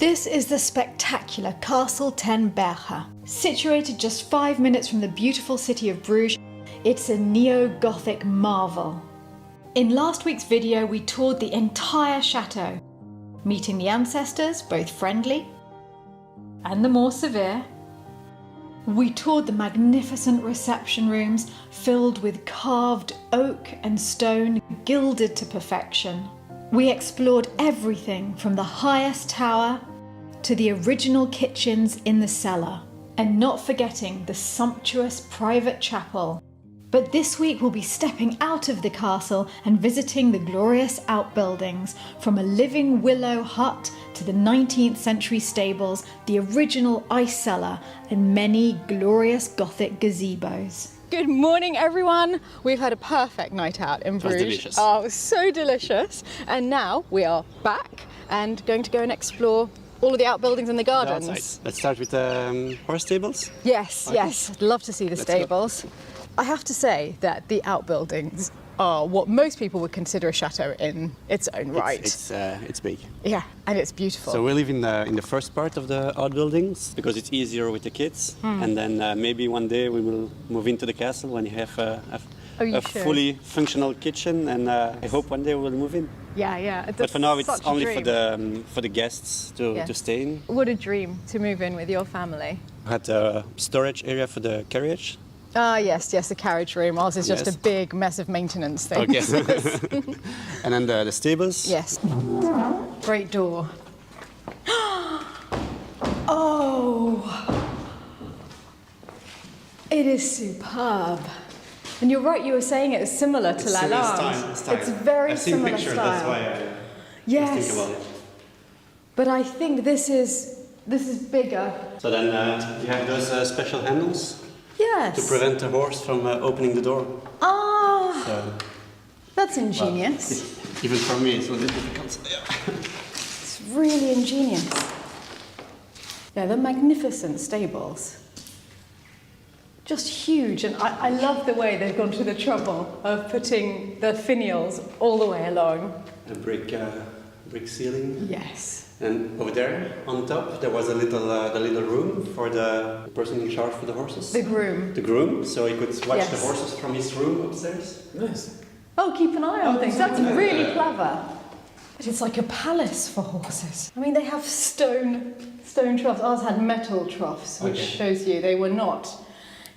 This is the spectacular Castle 10 Berghe. Situated just 5 minutes from the beautiful city of Bruges, it's a neo-Gothic marvel. In last week's video, we toured the entire chateau, meeting the ancestors, both friendly and the more severe. We toured the magnificent reception rooms filled with carved oak and stone gilded to perfection. We explored everything from the highest tower to the original kitchens in the cellar, and not forgetting the sumptuous private chapel. But this week we'll be stepping out of the castle and visiting the glorious outbuildings, from a living willow hut to the 19th century stables, the original ice cellar, and many glorious Gothic gazebos. Good morning, everyone. We've had a perfect night out in Bruges. It was delicious. Oh, it was so delicious. And now we are back and going to go and explore all of the outbuildings and the gardens. Outside. Let's start with the horse stables. Yes, Okay. yes. I'd love to see the Let's stables. I have to say that the outbuildings are what most people would consider a chateau in its own right. It's big. Yeah, and it's beautiful. So we live in the first part of the outbuildings because it's easier with the kids. And then maybe one day we will move into the castle when you have a fully functional kitchen. And I hope one day we'll move in. Yeah. But for now, it's such a only dream. for the guests to stay in. What a dream to move in with your family. We had a storage area for the carriage. Ah, yes, the carriage room. Ours is just Yes. a big, massive maintenance thing. Okay. And then the stables. Yes. Great door. Oh! It is superb. And you're right, you were saying it is similar to Lalande. It's very similar style. That's why I Yes. think about it. But I think this is bigger. So then you have those special handles Yes. to prevent the horse from opening the door. Ah, So, that's ingenious. even for me, it's a little difficult. It's really ingenious. Yeah, they're magnificent stables. Just huge, and I love the way they've gone to the trouble of putting the finials all the way along. A brick ceiling. Yes. And over there, on top, there was the little room for the person in charge for the horses. The groom. The groom, so he could watch Yes. the horses from his room upstairs. Nice. Oh, keep an eye on things. That's really clever. It's like a palace for horses. I mean, they have stone troughs. Ours had metal troughs, which Okay. shows you they were not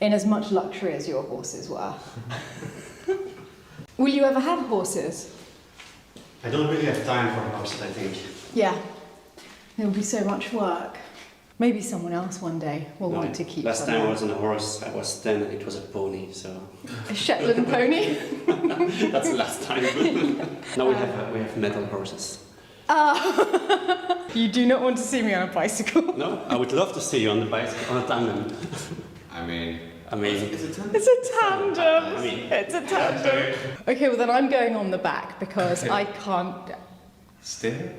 in as much luxury as your horses were. Will you ever have horses? I don't really have time for horses, I think. Yeah. It will be so much work. Maybe someone else one day will want to keep Last them. time I was on a horse, I was 10 and it was a pony, so A Shetland pony? that's the last time. Now we have metal horses. You do not want to see me on a bicycle. No, I would love to see you on the bicycle, on a tandem. I mean, It's a tandem. I mean- It's a tandem. Okay, well then I'm going on the back because I can't. steer?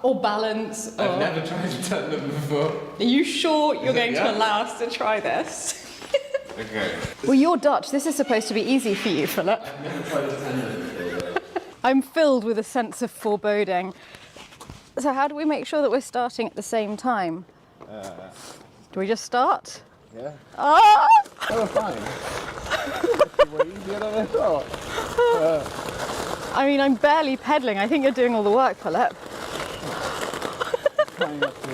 Or balance. Or, I've never tried a tandem before. Are you sure you're going to Yeah. allow us to try this? Okay. Well, you're Dutch. This is supposed to be easy for you, Philip. I've never tried a tandem before. I'm filled with a sense of foreboding. So how do we make sure that we're starting at the same time? Do we just start? Yeah. Ah! Oh, fine. That's way easier than I thought. I mean, I'm barely pedaling. I think you're doing all the work, Philip. Trying not to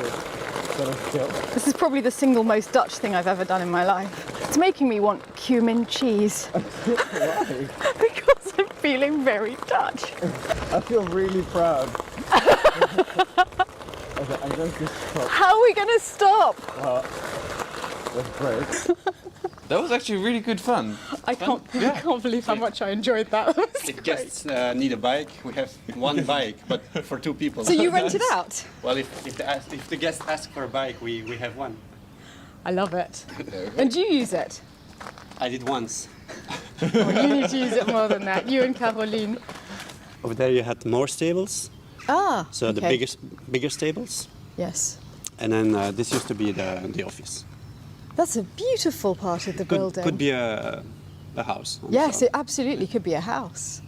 sort of tilt. This is probably the single most Dutch thing I've ever done in my life. It's making me want cumin cheese. Why? Because I'm feeling very Dutch. I feel really proud. Okay, I'm going to stop. How are we going to stop? Let's break. That was actually really good fun. I can't believe how much I enjoyed that. That was If great. guests need a bike, we have one bike, but for two people. So you rent it out? Well, if the guests ask for a bike, we have one. I love it. And do you use it? I did once. Oh, you need to use it more than that. You and Caroline. Over there you had more stables, Ah, so the bigger stables. Yes. And then this used to be the office. That's a beautiful part of the building. Could be a house. Yes, it absolutely could be a house.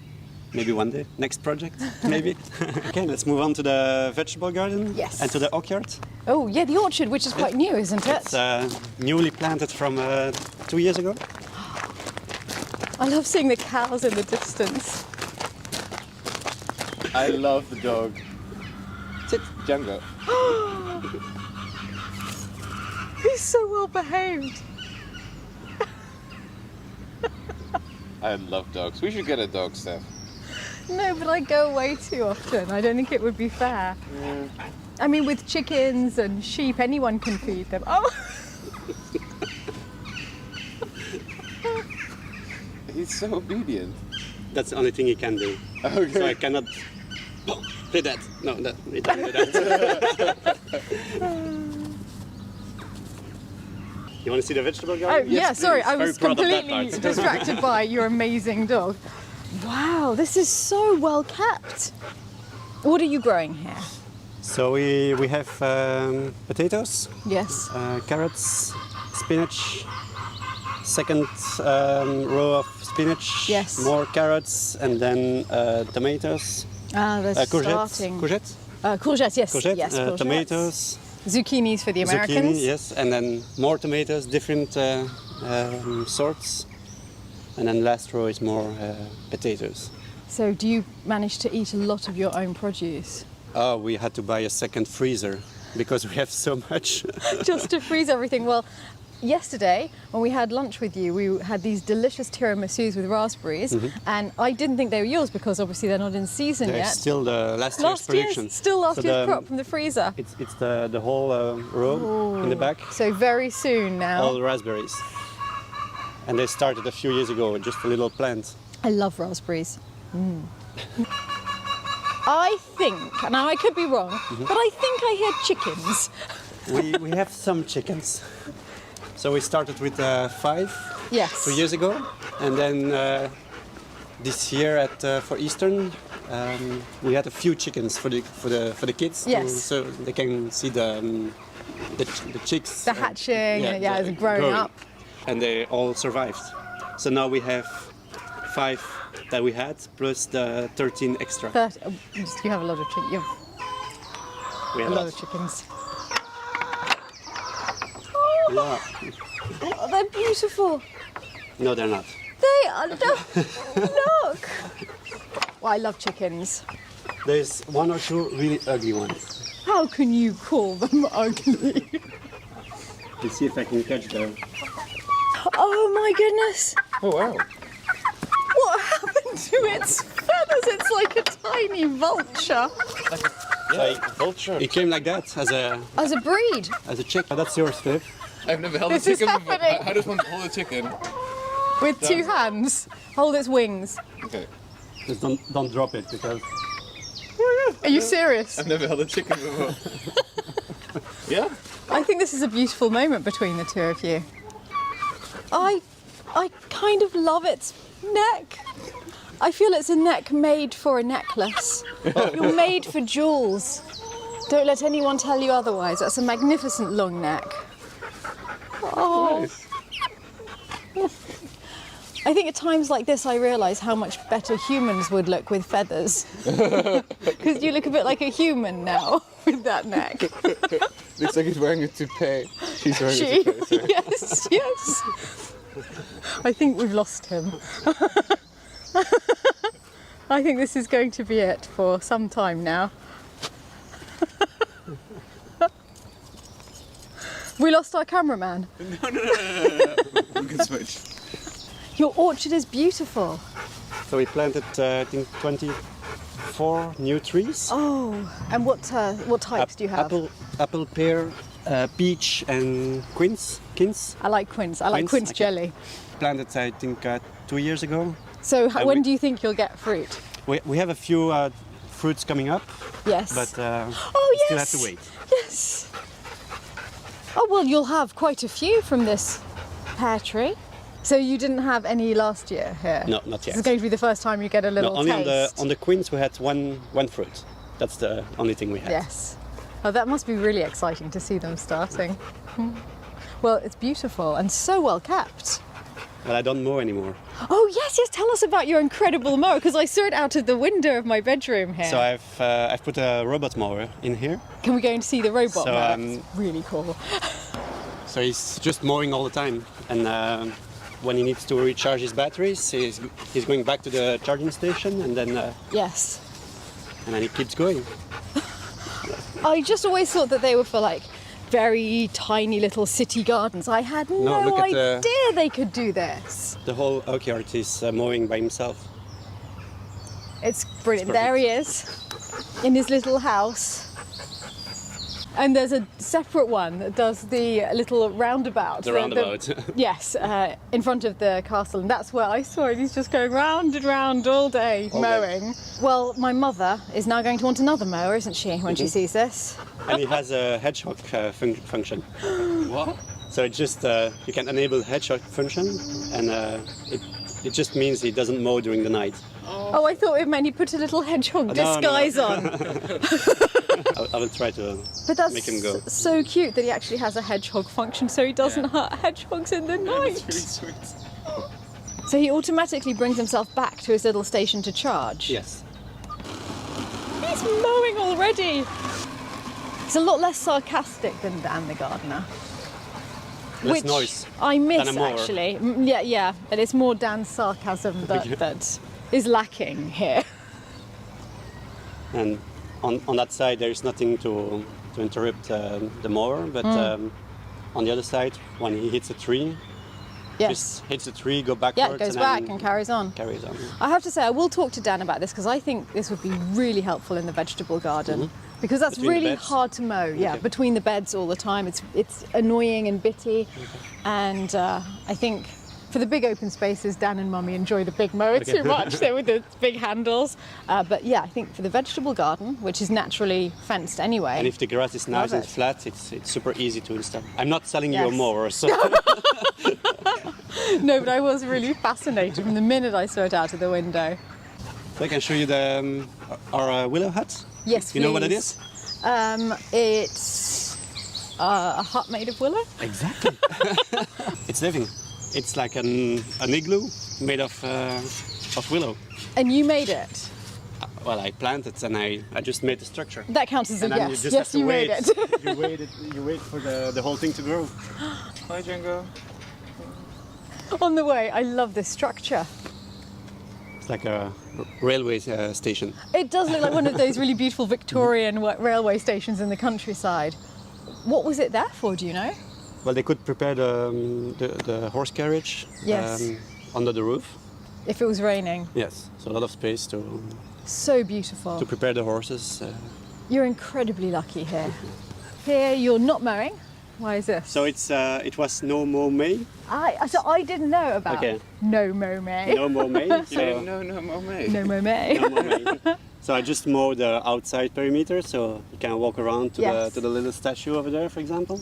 maybe one day. Next project, maybe. Okay, let's move on to the vegetable garden. Yes. And to the orchard. Oh, yeah, the orchard, which is quite new, isn't it? It's newly planted from 2 years ago. I love seeing the cows in the distance. I love the dog. Sit. Django. He's so well behaved. I love dogs. We should get a dog, Steph. No, but I go away too often. I don't think it would be fair. I mean, with chickens and sheep, anyone can feed them. Oh! He's so obedient. That's the only thing he can do. Okay. So I cannot. Oh, play that. No, that. We don't do that. You want to see the vegetable garden? Oh, yeah, Yes, sorry, please. I Very was proud of that completely part. distracted by your amazing dog. Wow, this is so well kept. What are you growing here? So we have potatoes, Yes. carrots, spinach, second row of spinach, Yes. more carrots, and then tomatoes, Ah, they're courgettes, starting. courgettes, Courgettes, yes. courgette, Yes, courgettes. tomatoes, Zucchinis for the Americans. zucchini, yes, and then more tomatoes, different sorts, and then last row is more potatoes. So do you manage to eat a lot of your own produce? Oh, we had to buy a second freezer because we have so much. Just to freeze everything. Well, yesterday when we had lunch with you, we had these delicious tiramisus with raspberries, and I didn't think they were yours because obviously they're not in season They're yet. still the last year's Last production. year's, still last So year's crop from the freezer. It's the whole row in the back, So very soon now. all the raspberries. And they started a few years ago with just a little plant. I love raspberries. I think, now I could be wrong, but I think I hear chickens. We have some chickens. So we started with 5 Yes. 2 years ago, and then this year for Eastern we had a few chickens for the kids, Yes. so they can see the chicks. The hatching, as growing up. And they all survived. So now we have 5 that we had plus the 13 extra. You have a lot of chickens. You have We a have lot of chickens. Yeah. Oh, they're beautiful. No, they're not. They are. Look. Well, I love chickens. There's 1 or 2 really ugly ones. How can you call them ugly? Let's see if I can catch them. Oh my goodness. Oh, wow. What happened to its feathers? It's like a tiny vulture. Vulture. It came like that as a As a chick. That's yours, Philip. I've never held This a is chicken before. happening. How does one hold a chicken? with 2 hands. Hold its wings. Okay. Just don't drop it because. Are you serious? I've never held a chicken before. Yeah? I think this is a beautiful moment between the two of you. I kind of love its neck. I feel it's a neck made for a necklace. You're made for jewels. Don't let anyone tell you otherwise. That's a magnificent long neck. Oh. Nice. I think at times like this I realise how much better humans would look with feathers. Because you look a bit like a human now with that neck. Looks like he's wearing a toupee. She's wearing She? a toupee. Sorry. Yes, yes. I think we've lost him. I think this is going to be it for some time now. We lost our cameraman. No. We can switch. Your orchard is beautiful. So we planted, I think, 24 new trees. Oh, and what types do you have? Apple, pear, peach, and quince. I like quince. I like quince okay. jelly. Planted, I think, 2 years ago. So And when we- do you think you'll get fruit? We have a few fruits coming up, Yes. but oh, still yes. have to wait. Yes. Oh, well, you'll have quite a few from this pear tree. So you didn't have any last year here? No, not This yet. is going to be the first time you get a No, little only taste. on the quince we had one fruit. That's the only thing we had. Yes. Oh, that must be really exciting to see them starting. Well, it's beautiful and so well kept. But I don't mow anymore. Oh yes, tell us about your incredible mower, because I saw it out of the window of my bedroom here. So I've put a robot mower in here. Can we go and see the robot So, mower? It's really cool. So he's just mowing all the time, and when he needs to recharge his batteries, he's going back to the charging station, and then Yes. and then he keeps going. I just always thought that they were for like very tiny little city gardens. I had no look at idea they could do this. The whole orchard is mowing by himself. It's brilliant. It's There he is in his little house. And there's a separate one that does the little roundabout. The roundabout. Yes, in front of the castle. And that's where I saw it. He's just going round and round all day mowing. Well, my mother is now going to want another mower, isn't she, when she sees this? And he has a hedgehog function. What? So it just you can enable hedgehog function, and it just means he doesn't mow during the night. Oh, I thought it meant he put a little hedgehog disguise on. I will try to But that's make him go. so cute that he actually has a hedgehog function, so he doesn't hurt hedgehogs in the night. That's really sweet. So he automatically brings himself back to his little station to charge. Yes. He's mowing already. He's a lot less sarcastic than Dan the gardener. Less which noise I miss than a mower. actually. Yeah, but it's more Dan's sarcasm that is lacking here. And on that side there is nothing to interrupt the mower, but on the other side, when he hits a tree, Yes. just hits a tree, go backwards, Yeah, it goes and back then and carries on. carries on. I have to say, I will talk to Dan about this because I think this would be really helpful in the vegetable garden. Because that's Between the really beds? hard to mow. Yeah, Okay. between the beds all the time. It's annoying and bitty. And I think for the big open spaces, Dan and Mummy enjoy the big mower too much. They're with the big handles. But yeah, I think for the vegetable garden, which is naturally fenced anyway. And if the grass is nice Love and it. flat, it's super easy to install. I'm not selling you a Yes. mower, so No, but I was really fascinated from the minute I saw it out of the window. I can show you our willow hut. Yes, You know what it please. is? It's a hut made of willow. Exactly. It's living. It's like an igloo made of willow. And you made it. Well, I planted and I just made the structure. That counts as a And then yes. you just have Yes, to you wait. made it. You wait for the whole thing to grow. Hi, Django. On the way, I love this structure. It's like a railway station. It does look like one of those really beautiful Victorian railway stations in the countryside. What was it there for, do you know? Well, they could prepare the horse carriage Yes. under the roof. If it was raining. Yes, so a lot of space to So beautiful. prepare the horses. You're incredibly lucky here. Here you're not mowing. Why is this? So it was no mow May. So I didn't know about Okay. no mow May. No mow May. So, No, mate. No mow May. no mow May. So I just mowed the outside perimeter, so you can walk around to Yes. the little statue over there, for example.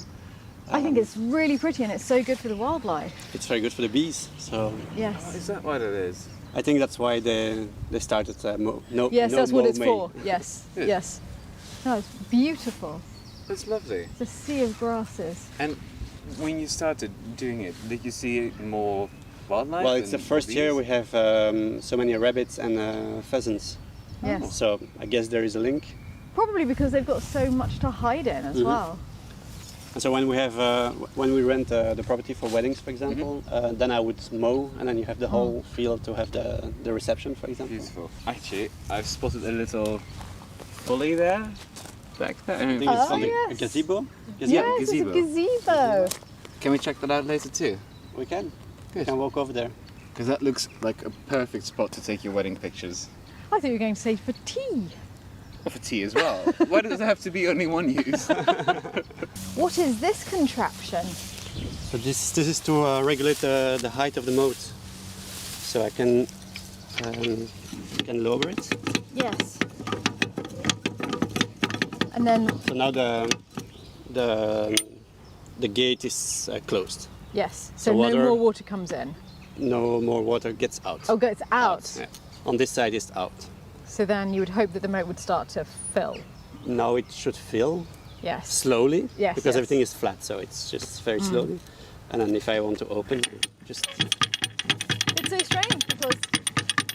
I think it's really pretty and it's so good for the wildlife. It's very good for the bees. So Yes. Is that what it is? I think that's why they started no. Yes, no that's what mow it's May. for. Yes. Good. Yes. No, it's beautiful. That's lovely. It's a sea of grasses. And when you started doing it, did you see more wildlife? Well, it's the and first year bees? we have so many rabbits and pheasants. Yes. So I guess there is a link. Probably because they've got so much to hide in as well. And so when we rent the property for weddings, for example, then I would mow, and then you have the whole field to have the reception, for example. Beautiful. Actually, I've spotted a little pulley there. Back there. I think it's Oh, called a yes. gazebo. Yes, gazebo. it's a gazebo. Can we check that out later too? We can. We Good. can walk over there. Because that looks like a perfect spot to take your wedding pictures. I thought you were going to say for tea. Or for tea as well. Why does it have to be only one use? What is this contraption? So this is to regulate the height of the moat. So I can lower it. Yes. And then, So now the gate is closed. yes, so So no water- more water comes in. No more water gets out. Oh, it's out. Yeah. On this side it's out. So then you would hope that the moat would start to fill. Now it should fill Yes. slowly Yes, because yes. everything is flat, so it's just very slowly. And then if I want to open, just so strange because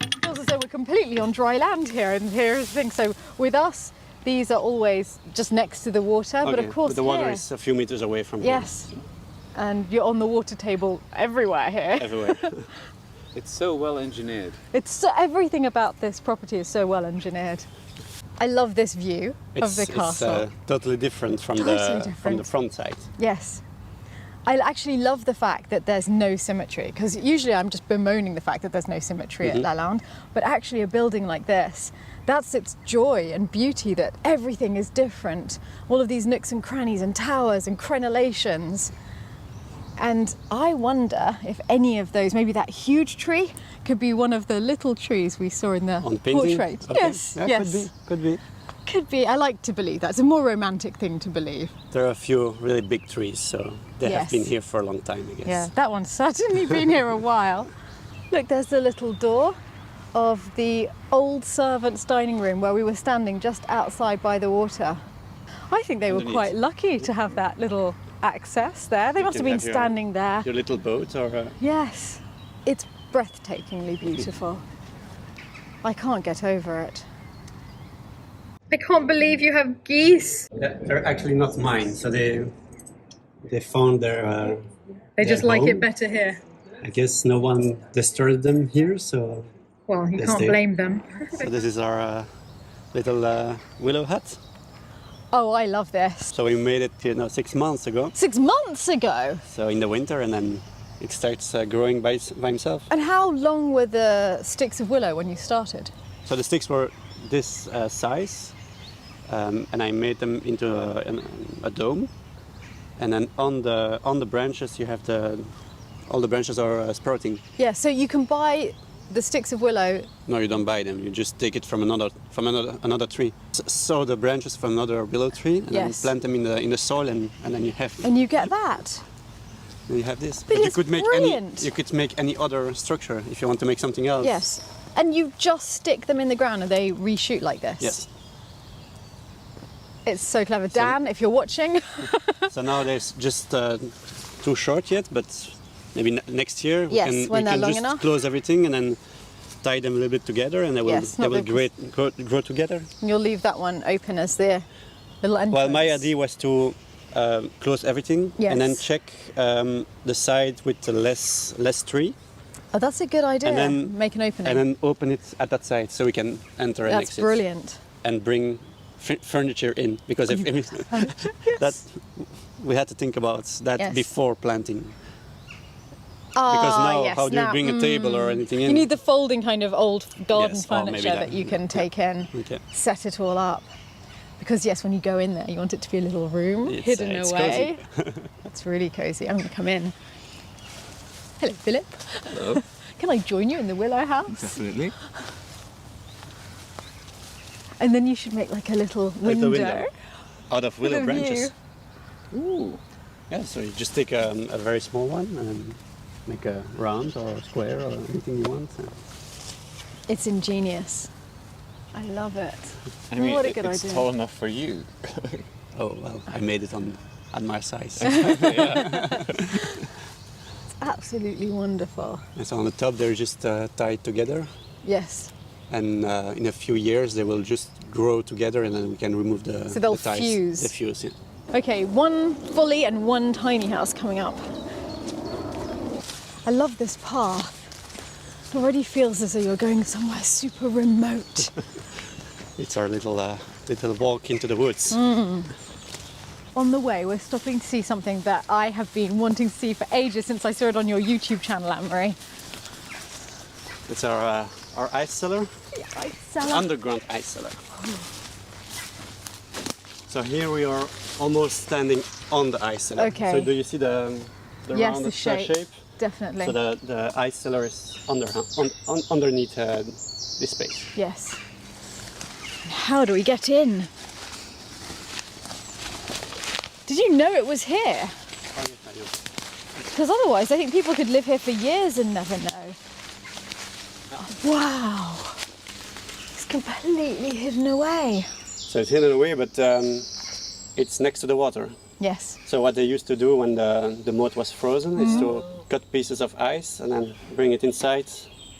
it feels as though we're completely on dry land here, and here's the thing. So with us, these are always just next to the water, but of course the water here, is a few meters away from yes, and you're on the water table everywhere here. here. Everywhere. It's so well engineered. Everything about this property is so well engineered. I love this view of the castle. It's totally different from from the front side. Yes. I actually love the fact that there's no symmetry, because usually I'm just bemoaning the fact that there's no symmetry at Lalande, but actually a building like this, that's its joy and beauty, that everything is different. All of these nooks and crannies and towers and crenellations. And I wonder if any of those, maybe that huge tree, could be one of the little trees we saw in the portrait. Okay. Yes, yeah, yes. Could be. Could be. I like to believe that. It's a more romantic thing to believe. There are a few really big trees, so they have been here for a long time, I guess. Yeah, that one's certainly been here a while. Look, there's the little door of the old servants' dining room where we were standing just outside by the water. I think they were quite lucky to have that little access there. They must have been standing there. Your little boat or... Yes, it's breathtakingly beautiful. I can't get over it. I can't believe you have geese. They're actually not mine, so they found their They just their like home. it better here. I guess no one disturbed them here, so... Well, you They can't stay. blame them. So this is our little willow hut. Oh, I love this. So we made it 6 months ago. 6 months ago? So in the winter, and then it starts growing by himself. And how long were the sticks of willow when you started? So the sticks were this size, and I made them into a dome. And then on the branches, you have all the branches are sprouting. Yeah, so you can buy the sticks of willow. No, you don't buy them. You just take it from another tree. Sow the branches from another willow tree, and then plant them in the soil, and then you have. And you get that. You have this. But you it's could make brilliant. you could make any other structure if you want to make something else. Yes. And you just stick them in the ground and they reshoot like this. Yes. It's so clever. Dan, if you're watching. So now there's just too short yet, but maybe next year Yes, we when they're can long just enough. close everything and then tie them a little bit together, and they will grow together. You'll leave that one open as the little entrance. Well, my idea was to close everything and then Yes. check the side with the less tree. Oh, that's a good idea. And then make an opening. And then open it at that side so we can enter and That's exit. brilliant. And bring furniture in, because if that we had to think about that before planting. Because now, how do you bring a table or anything in? You need the folding kind of old garden Yes, furniture that you can take in, set it all up. Because yes, when you go in there, you want it to be a little room hidden away. That's really cozy. I'm going to come in. Hello, Philip. Hello. Can I join you in the willow house? Definitely. And then you should make like a little window. Out of willow With a branches. view. Ooh. Yeah, so you just take a very small one and make a round or a square or anything you want. It's ingenious. I love it. I mean, what a good it's idea. tall enough for you. Oh, well, I made it on my size. It's absolutely wonderful. And so on the top, they're just tied together. Yes. And in a few years, they will just grow together, and then we can remove the So they'll the ties. fuse. They fuse, yeah. Okay, one fully and one tiny house coming up. I love this path. It already feels as though you're going somewhere super remote. It's our little walk into the woods. On the way, we're stopping to see something that I have been wanting to see for ages since I saw it on your YouTube channel, Anne-Marie. It's our ice cellar. Ice cellar. Underground ice cellar. So here we are almost standing on the ice cellar. Okay. So do you see the Yes, rounded the shape. Definitely. So the ice cellar is underneath this space. Yes. How do we get in? Did you know it was here? Oh, yes, I know. Because otherwise I think people could live here for years and never know. Wow. It's completely hidden away. So it's hidden away, but it's next to the water. Yes. So what they used to do when the moat was frozen is to cut pieces of ice and then bring it inside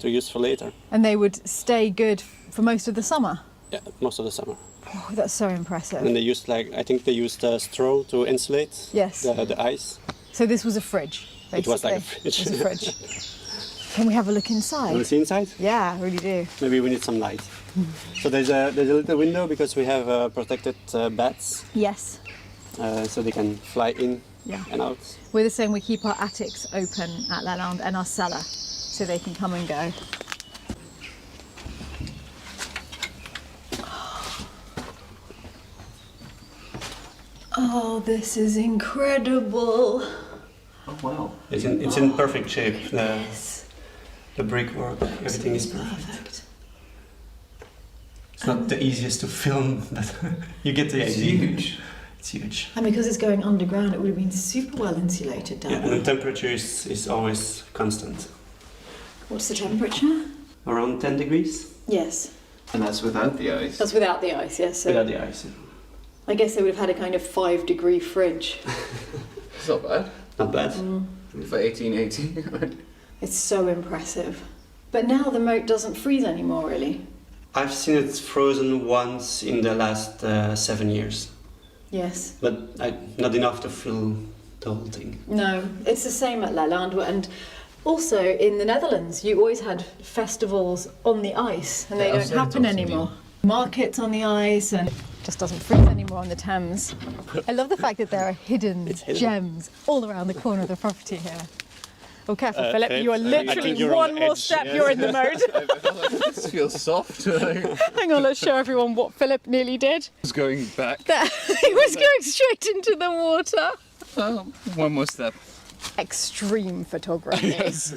to use for later. And they would stay good for most of the summer? Yeah, most of the summer. Oh, that's so impressive. And they used I think they used straw to insulate Yes. the ice. So this was a fridge, basically. It was like a fridge. It was a fridge. Can we have a look inside? Want to see inside? Yeah, I really do. Maybe we need some light. So there's a little window because we have protected bats, Yes. so they can fly in and out. We're the same, we keep our attics open at Lalande and our cellar so they can come and go. Oh, this is incredible. Oh wow. It's in perfect shape. Yes. The brickwork, everything is perfect. It's not the easiest to film, but you get the idea. Huge. It's huge. And because it's going underground, it would have been super well insulated down Yeah, there. and the temperature is always constant. What's the temperature? Around 10 degrees? Yes. And that's without the ice. That's without the ice, yes. So Without the ice. I guess they would have had a kind of 5-degree fridge. It's not bad. Not bad. For 1880. It's so impressive. But now the moat doesn't freeze anymore, really. I've seen it frozen once in the last 7 years, Yes. but not enough to fill the whole thing. No, it's the same at Lalande, and also in the Netherlands, you always had festivals on the ice, and they Yeah, don't I've seen it happen also, anymore. Markets on the ice, and it just doesn't freeze anymore on the Thames. I love the fact that there are hidden gems all around the corner of the property here. Oh, careful, Philip, you are I literally think you're on one the more edge, step, yes. you're in the moat. This feels soft. Hang on, let's show everyone what Philip nearly did. It's going back. He was going straight into the water. Well, one more step. Extreme photography. Yes.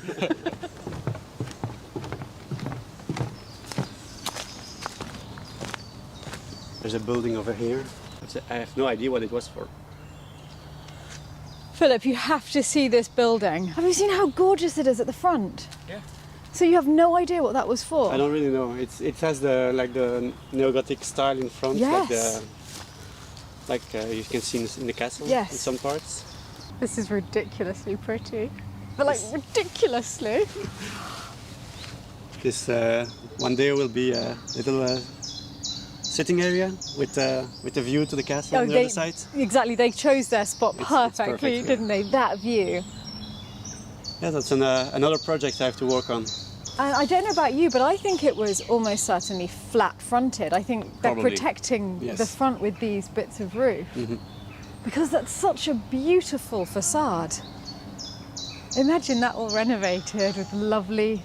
There's a building over here. I have no idea what it was for. Philip, you have to see this building. Have you seen how gorgeous it is at the front? Yeah. So you have no idea what that was for? I don't really know. It has the neo-Gothic style in front, Yes. like you can see in the castle Yes. in some parts. This is ridiculously pretty. But like ridiculously. This one day will be a little sitting area with a view to the castle on the other side. Exactly, they chose their spot It's perfectly, perfect, yeah. didn't they? That view. Yeah, that's another project I have to work on. And I don't know about you, but I think it was almost certainly flat-fronted. I think they're Probably. protecting Yes. the front with these bits of roof. Because that's such a beautiful facade. Imagine that all renovated with lovely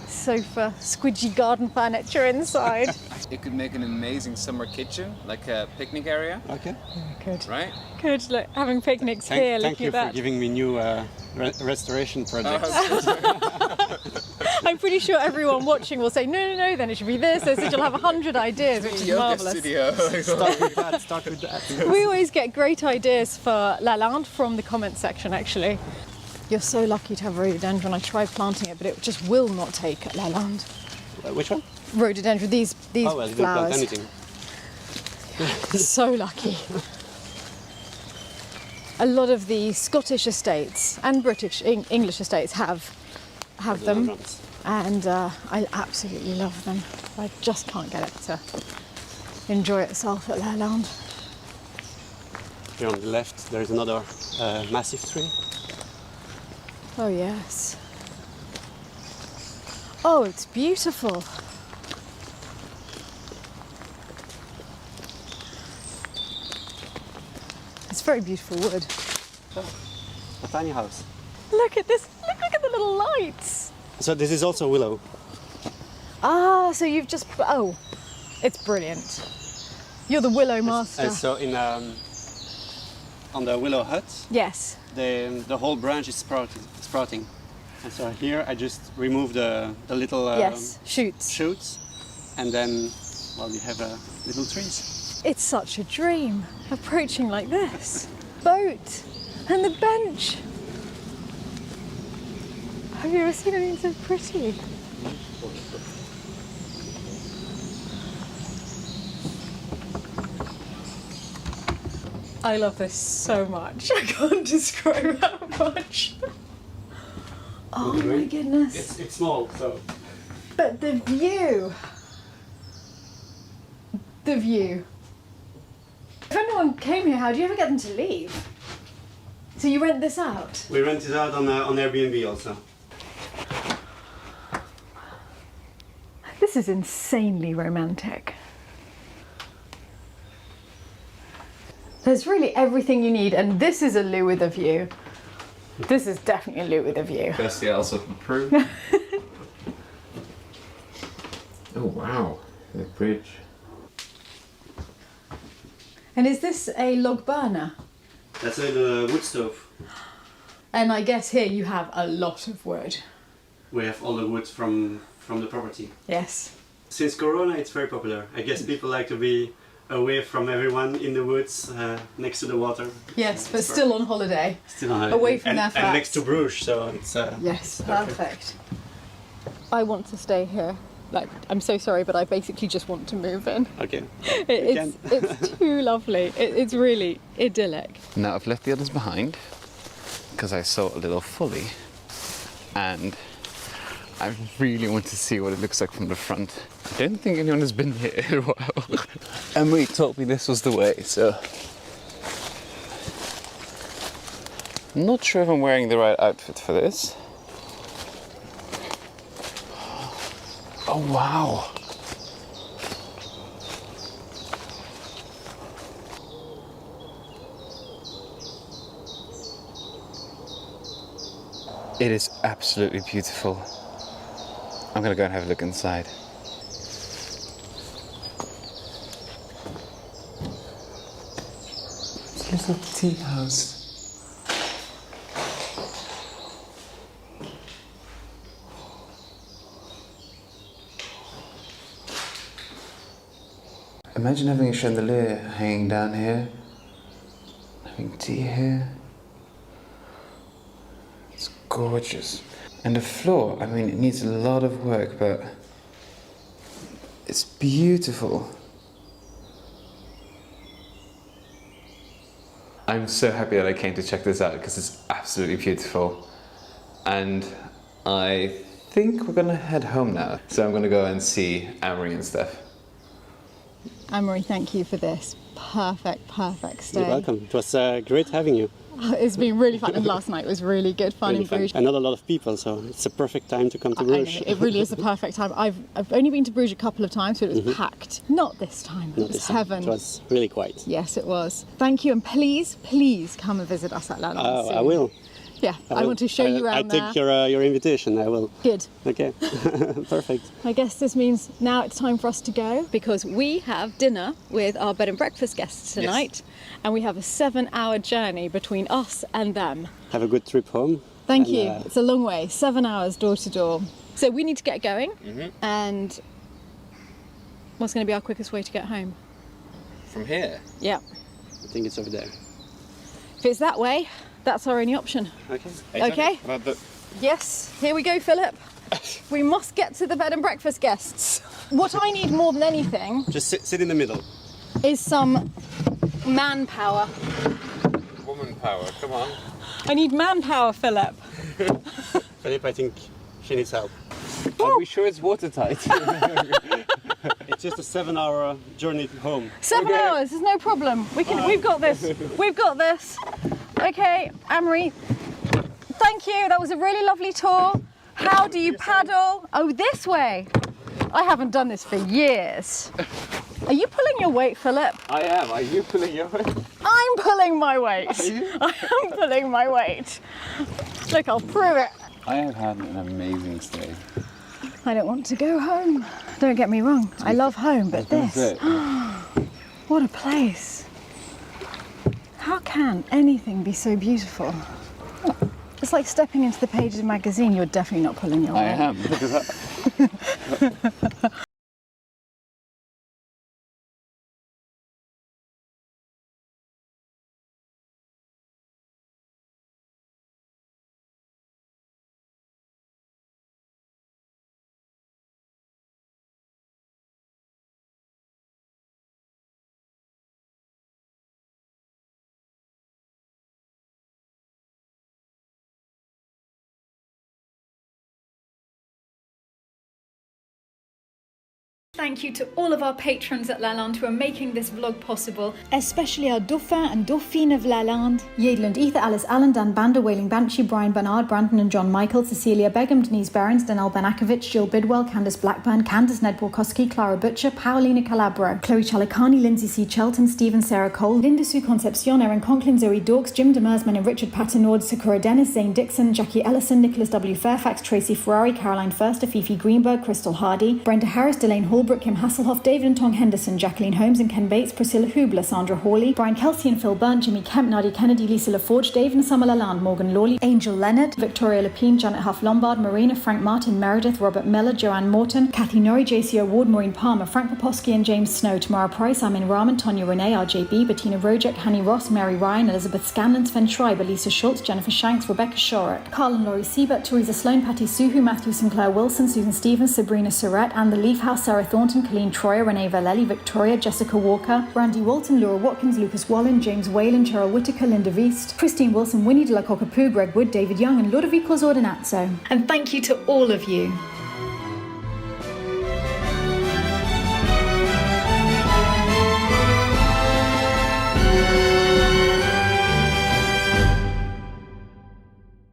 sofa, squidgy garden furniture inside. It could make an amazing summer kitchen, like a picnic area, Okay. Good. right? Good, like having picnics here, Thank looking you at that. for giving me new restoration projects. I'm pretty sure everyone watching will say, no, then it should be this, you'll have 100 ideas, which is Yoga marvellous. studio. Start with that. We always get great ideas for Lalande from the comments section, actually. You're so lucky to have rhododendron. I tried planting it, but it just will not take at Lalande. Which one? Rhododendron, these Oh, well, you don't plant flowers. anything. So lucky. A lot of the Scottish estates and British, English estates have them, Rhododendrons. and I absolutely love them. I just can't get it to enjoy itself at Lalande. Here on the left, there is another massive tree. Oh yes. Oh, it's beautiful. It's very beautiful wood. A tiny house. Look at this, look at the little lights. So this is also willow. Ah, so you've just, oh, it's brilliant. You're the willow master. And so on the willow hut, Yes. the whole branch is sprouting. And so here I just remove the little Yes, shoots. shoots, and then, well, you have little trees. It's such a dream, approaching like this. Boat, and the bench. Have you ever seen anything so pretty? I love this so much. I can't describe how much. Oh my goodness. It's small, so. But the view. The view. If anyone came here, how do you ever get them to leave? So you rent this out? We rent it out on Airbnb also. This is insanely romantic. There's really everything you need, and this is a loo with a view. This is definitely a loo with a view. Best house of Peru. Oh wow, the bridge. And is this a log burner? That's a wood stove. And I guess here you have a lot of wood. We have all the wood from the property. Yes. Since Corona, it's very popular. I guess people like to be away from everyone in the woods, next to the water. Yes, but still on holiday. Still on Away from their and flats. next to Bruges, so it's Yes, perfect. I want to stay here. Like, I'm so sorry, but I basically just want to move in. okay. It's too lovely. It's really idyllic. Now I've left the others behind because I saw a little fully, and I really want to see what it looks like from the front. I don't think anyone has been here in a while. Emily told me this was the way, so I'm not sure if I'm wearing the right outfit for this. Oh wow! It is absolutely beautiful. I'm gonna go and have a look inside. It's a little tea house. Imagine having a chandelier hanging down here, having tea here. It's gorgeous. And the floor, I mean, it needs a lot of work, but it's beautiful. I'm so happy that I came to check this out because it's absolutely beautiful. And I think we're gonna head home now. So I'm gonna go and see Amory and stuff. Anne-Marie, thank you for this. Perfect stay. You're welcome. It was great having you. It's been really fun, and last night was really good fun Really in Bruges. fun. And not a lot of people, so it's a perfect time to come to Bruges. I know, it really is the perfect time. I've only been to Bruges a couple of times, but it was packed. Not this time. It was heaven. It was really quiet. Yes, it was. Thank you, and please come and visit us at London. Oh, I will. Yeah, I want to show you around there. I take your invitation, I will. Good. Okay, perfect. I guess this means now it's time for us to go, because we have dinner with our bed and breakfast guests tonight, and we have a 7-hour journey between us and them. Have a good trip home. Thank you. It's a long way, 7 hours door to door. So we need to get going, and what's going to be our quickest way to get home? From here? Yeah. I think it's over there. If it's that way, that's our only option. Okay. Okay? Yes, here we go, Philip. We must get to the bed and breakfast guests. What I need more than anything Just sit in the middle. is some manpower. Woman power, come on. I need manpower, Philip. Philip, I think she needs help. Are we sure it's watertight? It's just a 7-hour journey home. 7 hours, there's no problem. We've got this. We've got this. Okay, Anne-Marie, thank you. That was a really lovely tour. How do you paddle? Oh, this way. I haven't done this for years. Are you pulling your weight, Philip? I am. Are you pulling your weight? I'm pulling my weight. Are you? I am pulling my weight. Look, I'll prove it. I have had an amazing stay. I don't want to go home. Don't get me wrong. I love home, but this. What a place. How can anything be so beautiful? It's like stepping into the pages of a magazine. You're definitely not pulling your weight. I am. Look at that. Thank you to all of our patrons at Lalande who are making this vlog possible, especially our Dauphin and Dauphine of Lalande, Yedland, Ether, Alice, Alan, Dan Bander, Wailing Banshee, Brian Bernard, Brandon and John Michael, Cecilia Begum, Denise Behrens, Danelle Benakovich, Jill Bidwell, Candice Blackburn, Candice Ned Borkowski, Clara Butcher, Paolina Calabro, Chloe Chalikani, Lindsay C. Chelton, Stephen Sarah Cole, Linda Sue Concepcion, Erin Conklin, Zoe Dorks, Jim Demersman and Richard Pattenord, Sakura Dennis, Zane Dixon, Jackie Ellison, Nicholas W. Fairfax, Tracy Ferrari, Caroline Förster, Fifi Greenberg, Crystal Hardy, Brenda Harris, Delane Holbrook, Kim Hasselhoff, David and Tong Henderson, Jacqueline Holmes and Ken Bates, Priscilla Hubler, Sandra Hawley, Brian Kelsey and Phil Burnt, Jimmy Kemp, Nadia Kennedy, Lisa LaForge, Dave and Summer Lalande, Morgan Lawley, Angel Leonard, Victoria Lepine, Janet Huff Lombard, Marina, Frank Martin, Meredith, Robert Miller, Joanne Morton, Kathy Norrie, JC Ward, Maureen Palmer, Frank Poposky and James Snow, Tamara Price, Amin Rahman, Tonya Renee, RJB, Bettina Rojek, Hanny Ross, Mary Ryan, Elizabeth Scanlon, Sven Schreiber, Lisa Schultz, Jennifer Shanks, Rebecca Shorrock, Carl and Laurie Siebert, Teresa Sloan, Patty Suhu, Matthew Sinclair Wilson, Susan Stevens, Sabrina Surratt, Anne the Leaf House, Sarah Thornton, Colleen Troyer, Renee Valelli, Victoria, Jessica Walker, Brandy Walton, Laura Watkins, Lucas Wallen, James Whalen, Cheryl Whittaker, Linda Viest, Christine Wilson, Winnie de la Cockapoo, Greg Wood, David Young and Ludovico Ordinazzo. And thank you to all of you.